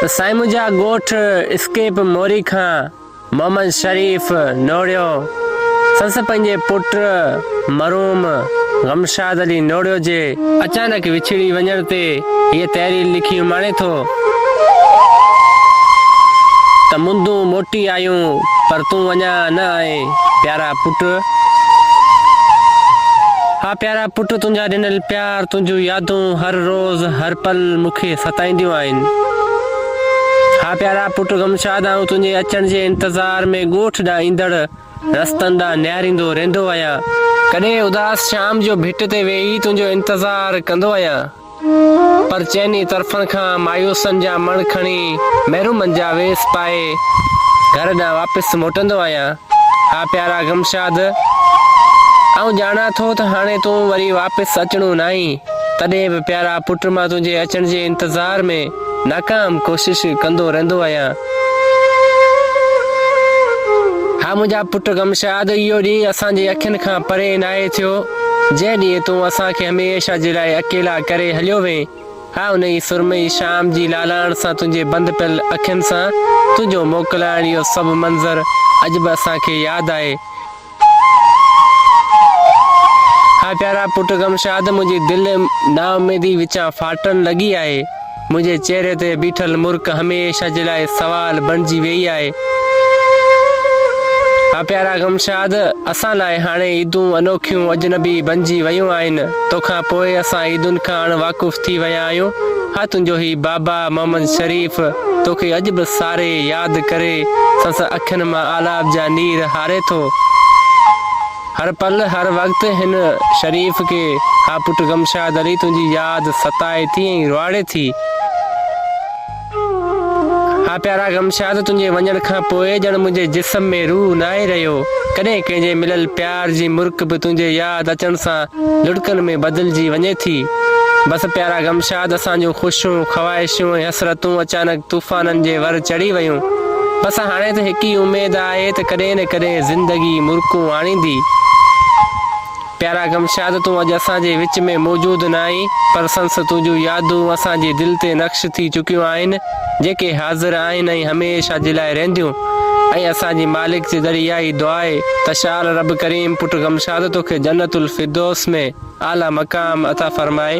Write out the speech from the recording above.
त साईं मुंहिंजा ॻोठ स्केप मोरी खां मोहम्मद शरीफ़ नोड़ियो संस पंहिंजे पुट मरूम गमशाद अली नोड़ियो जे अचानक विछड़ी वञण ते हीअ तहरीर लिखी माणे थो त मुंदूं मोटी आयूं पर तूं अञा न आहे प्यारा पुट। हा प्यारा पुट, तुंहिंजा ॾिनल प्यार तुंहिंजूं यादूं हर रोज़ हर पल मूंखे सताईंदियूं आहिनि। हा प्यारा पुट गमशाद, आऊं तुंहिंजे अचण जे इंतज़ार में ॻोठ ॾांहुं ईंदड़ रस्तनि ॾांहुं निहारींदो रहंदो आहियां। कॾहिं उदास शाम जो भिट ते वेही तुंहिंजो इंतज़ार कंदो आहियां, पर चइनी तरफ़नि खां मायूसनि जा मण खणी महिरूमनि जा वेस पाए घर ॾांहुं वापसि मोटंदो आहियां। हा प्यारा गमशाद, आऊं ॼाणा थो त हाणे तूं वरी वापसि अचणो नाहीं, तॾहिं बि प्यारा पुट मां तुंहिंजे अचण जे इंतज़ार में नाकाम कोशिश कंदो रहंदो आहियां। हा मुंहिंजा पुट गमशाद, इहो ॾींहुं असांजे अखियुनि खां परे नाहे थियो जंहिं ॾींहुं तूं असांखे हमेशह जे लाइ अकेला करे हलियो वएं। हा उन ई सुरमई शाम जी लालाण सां तुंहिंजे बंदि पियल अखियुनि सां तुंहिंजो मोकिलाइण, इहो सभु मंज़र अॼु बि असांखे यादि आहे। हा प्यारा पुट गमशाद, मुंहिंजी दिलि नाउमीदी विचां फाटण लॻी आहे। मुंहिंजे चेहरे ते बीठल मुर्क हमेशह जे लाइ सवाल बणिजी वेई आहे। हा प्यारा गमशाद, असां लाइ हाणे ईदूं अनोखियूं अजनबी बणिजी वियूं आहिनि। तोखां पोइ असां ईदुनि खां अणवाक़ुफ़ थी विया आहियूं। हा तुंहिंजो ही बाबा मोहम्मद शरीफ़ तोखे अॼु बि सारे यादि करे संस अखियुनि मां आलाब जा नीर हारे थो। हर पल हर वक़्तु हिन शरीफ़ खे हा पुट गमशाद अली तुंहिंजी यादि सताए थी ऐं रुआड़े थी। हा प्यारा गमशाद, तुंहिंजे वञण खां पोइ ॼण मुंहिंजे जिस्म में रूह नाहे रहियो। कॾहिं कंहिंजे मिलियल प्यार जी मुर्क बि तुंहिंजे यादि अचण सां लुड़कनि में बदिलजी वञे थी। बसि प्यारा गमशाद, असांजूं ख़ुशियूं ख़्वाहिशूं ऐं हसरतूं अचानक तूफ़ाननि जे वर चढ़ी वियूं। बसि हाणे त हिकु ई उमेदु आहे त कॾहिं न कॾहिं ज़िंदगी मुर्कूं आणींदी। प्यारा गमशाद, तूं अॼु असांजे विच में मौजूदु न आहीं, पर संस तुंहिंजूं यादूं असांजे दिलि ते नक्श थी चुकियूं आहिनि, जेके हाज़िर आहिनि ऐं हमेशह जे लाइ रहंदियूं। ऐं असांजी मालिक जी दरियाई दुआ आहे त शाल रब करीम पुट गमशाद तोखे जन्नतुल फिरदौस में आला मक़ाम अता फ़रमाए।